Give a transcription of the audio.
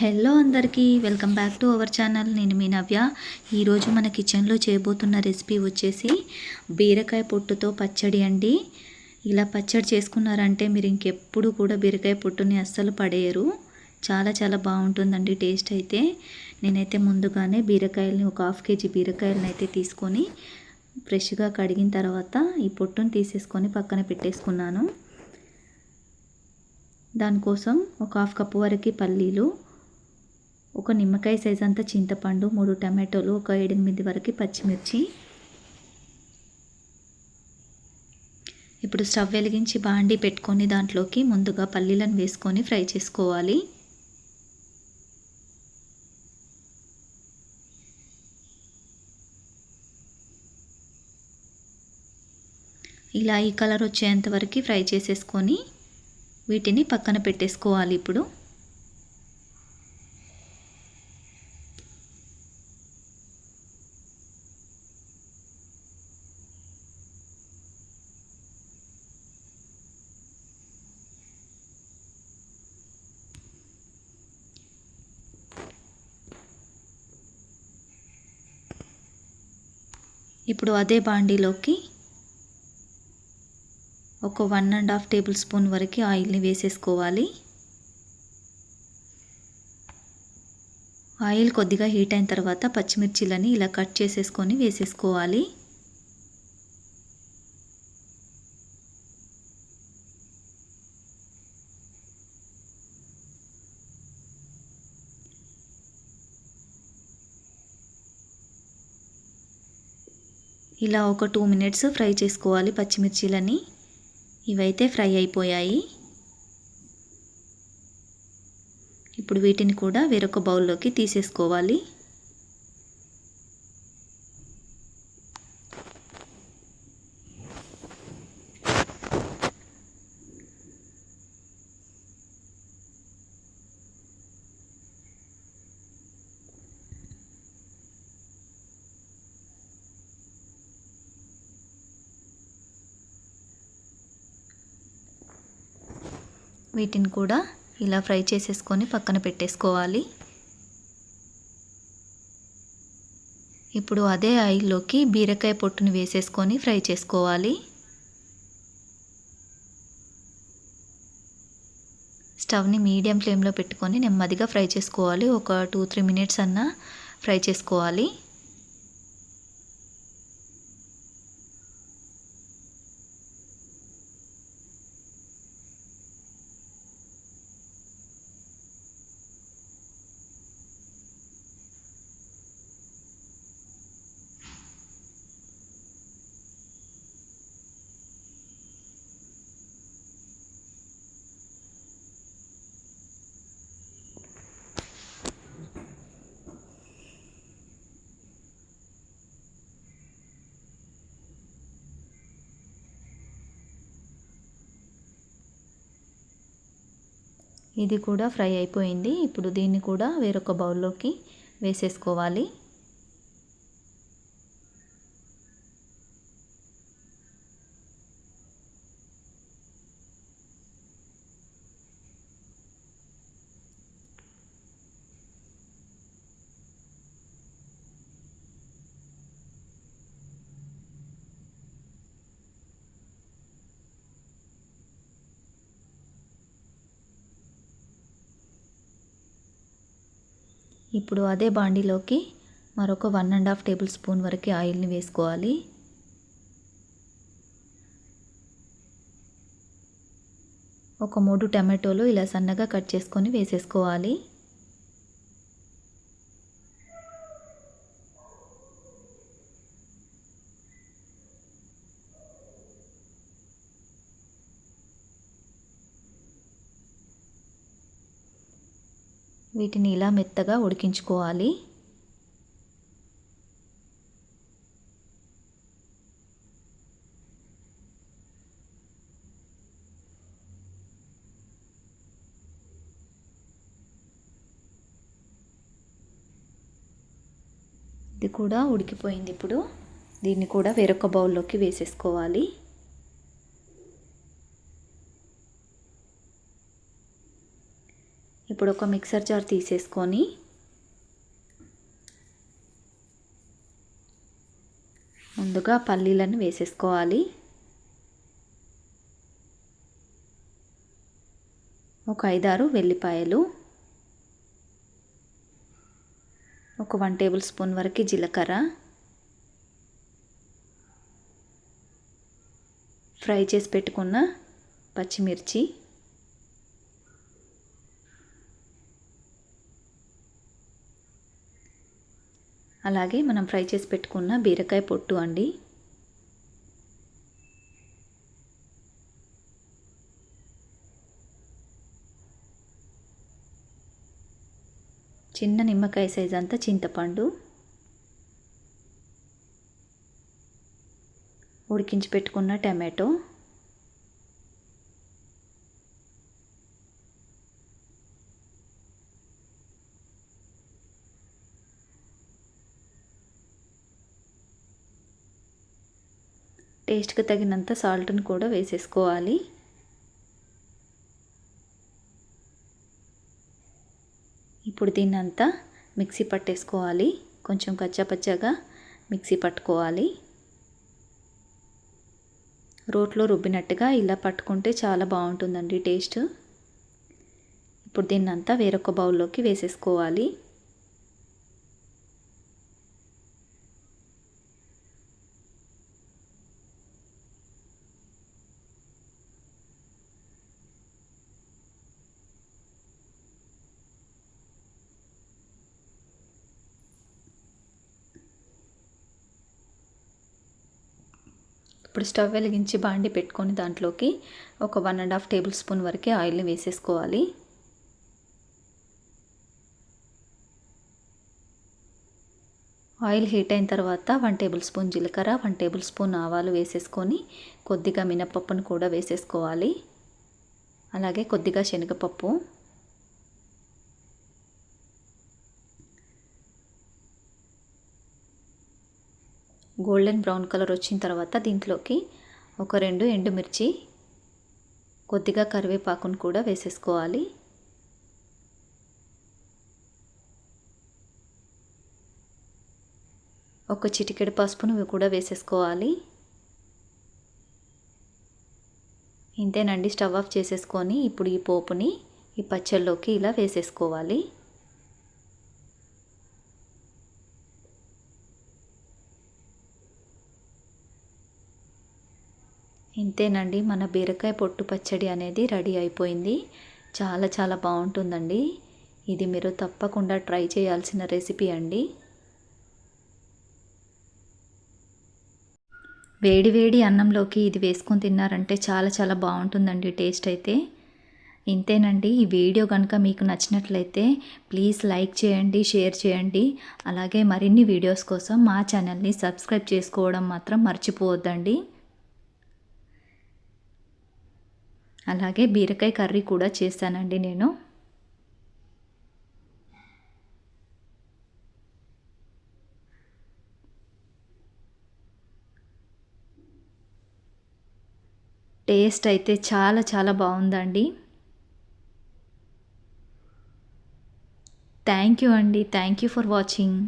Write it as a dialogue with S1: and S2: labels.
S1: Hello అందరికీ welcome back to our channel. నేను మీ నవ్య. ఈరోజు మన కిచెన్లో చేయబోతున్న రెసిపీ వచ్చేసి బీరకాయ పొట్టుతో పచ్చడి అండి. ఇలా పచ్చడి చేసుకున్నారంటే మీరు ఇంకెప్పుడు కూడా బీరకాయ పొట్టుని అస్సలు పడేయరు. చాలా చాలా బాగుంటుందండి టేస్ట్ అయితే. నేనైతే ముందుగానే బీరకాయలని ఒక 1/2 kg బీరకాయలను అయితే తీసుకొని ఫ్రెష్గా కడిగిన తర్వాత ఈ పొట్టును తీసేసుకొని పక్కన పెట్టేసుకున్నాను. దానికోసం ఒక 1/2 కప్పు వరకు పల్లీలు, ఒక నిమ్మకాయ సైజ్ అంతా చింతపండు, 3 టమాటోలు, ఒక 7-8 వరకు పచ్చిమిర్చి. ఇప్పుడు స్టవ్ వెలిగించి బాండీ పెట్టుకొని దాంట్లోకి ముందుగా పల్లీలను వేసుకొని ఫ్రై చేసుకోవాలి. ఇలా ఈ కలర్ వచ్చేంత వరకు ఫ్రై చేసేసుకొని వీటిని పక్కన పెట్టేసుకోవాలి. ఇప్పుడు అదే బాండీలోకి ఒక 1.5 టేబుల్ స్పూన్ వరకు ఆయిల్ని వేసేసుకోవాలి. ఆయిల్ కొద్దిగా హీట్ అయిన తర్వాత పచ్చిమిర్చిలని ఇలా కట్ చేసేసుకొని వేసేసుకోవాలి. ఇలా ఒక 2 మినిట్స్ ఫ్రై చేసుకోవాలి పచ్చిమిర్చిలని. ఇవైతే ఫ్రై అయిపోయాయి. ఇప్పుడు వీటిని కూడా వేరొక బౌల్లోకి తీసేసుకోవాలి. వీటిని కూడా ఇలా ఫ్రై చేసేసుకొని పక్కన పెట్టేసుకోవాలి. ఇప్పుడు అదే ఆయిల్లోకి బీరకాయ పొట్టుని వేసేసుకొని ఫ్రై చేసుకోవాలి. స్టవ్ని మీడియం ఫ్లేమ్లో పెట్టుకొని నెమ్మదిగా ఫ్రై చేసుకోవాలి. ఒక 2-3 మినిట్స్ అన్నా ఫ్రై చేసుకోవాలి. ఇది కూడా ఫ్రై అయిపోయింది. ఇప్పుడు దీన్ని కూడా వేరొక బౌల్లోకి వేసేసుకోవాలి. ఇప్పుడు అదే బాండీలోకి మరొక 1.5 టేబుల్ స్పూన్ వరకు ఆయిల్ని వేసుకోవాలి. ఒక 3 టమాటోలు ఇలా సన్నగా కట్ చేసుకొని వేసేసుకోవాలి. వీటిని ఇలా మెత్తగా ఉడికించుకోవాలి. ఇది కూడా ఉడికిపోయింది. ఇప్పుడు దీన్ని కూడా వేరొక బౌల్లోకి వేసేసుకోవాలి. ఇప్పుడు ఒక మిక్సర్ జార్ తీసేసుకొని ముందుగా పల్లీలను వేసేసుకోవాలి. ఒక 5-6 వెల్లిపాయలు, ఒక 1 టేబుల్ స్పూన్ వరకు జీలకర్ర, ఫ్రై చేసి పెట్టుకున్న పచ్చిమిర్చి, అలాగే మనం ఫ్రై చేసి పెట్టుకున్న బీరకాయ పొట్టు అండి. చిన్న నిమ్మకాయ సైజ్ అంతా చింతపండు, ఉడికించి పెట్టుకున్న టమాటో, టేస్ట్కి తగినంత సాల్ట్ని కూడా వేసేసుకోవాలి. ఇప్పుడు దీన్నంతా మిక్సీ పట్టేసుకోవాలి. కొంచెం కచ్చాపచ్చాగా మిక్సీ పట్టుకోవాలి. రోట్లో రుబ్బినట్టుగా ఇలా పట్టుకుంటే చాలా బాగుంటుందండి టేస్ట్. ఇప్పుడు దీన్నంతా వేరొక బౌల్లోకి వేసేసుకోవాలి. ఇప్పుడు స్టవ్ వెలిగించి బాండి పెట్టుకొని దాంట్లోకి ఒక 1.5 టేబుల్ స్పూన్ వరకు ఆయిల్ని వేసేసుకోవాలి. ఆయిల్ హీట్ అయిన తర్వాత 1 టేబుల్ స్పూన్ జీలకర్ర, 1 టేబుల్ స్పూన్ ఆవాలు వేసేసుకొని కొద్దిగా మినపప్పును కూడా వేసేసుకోవాలి. అలాగే కొద్దిగా శనగపప్పు, గోల్డెన్ బ్రౌన్ కలర్ వచ్చిన తర్వాత దీంట్లోకి ఒక 2 ఎండుమిర్చి, కొద్దిగా కరివేపాకును కూడా వేసేసుకోవాలి. ఒక చిటికెడు పసుపును కూడా వేసేసుకోవాలి. ఇంతేనండి, స్టవ్ ఆఫ్ చేసేసుకొని ఇప్పుడు ఈ పోపుని ఈ పచ్చళ్ళలోకి ఇలా వేసేసుకోవాలి. ఇంతేనండి, మన బీరకాయ పొట్టు పచ్చడి అనేది రెడీ అయిపోయింది. చాలా చాలా బాగుంటుందండి. ఇది మీరు తప్పకుండా ట్రై చేయాల్సిన రెసిపీ అండి. వేడి వేడి అన్నంలోకి ఇది వేసుకొని తిన్నారంటే చాలా చాలా బాగుంటుందండి టేస్ట్ అయితే. ఇంతేనండి, ఈ వీడియో కనుక మీకు నచ్చినట్లయితే ప్లీజ్ లైక్ చేయండి, షేర్ చేయండి. అలాగే మరిన్ని వీడియోస్ కోసం మా ఛానల్ని సబ్స్క్రైబ్ చేసుకోవడం మాత్రం మర్చిపోవద్దండి. అలాగే బీరకాయ కర్రీ కూడా చేశానండి నేను. టేస్ట్ అయితే చాలా చాలా బాగుందండి. థ్యాంక్ యూ అండి. Thank you for watching.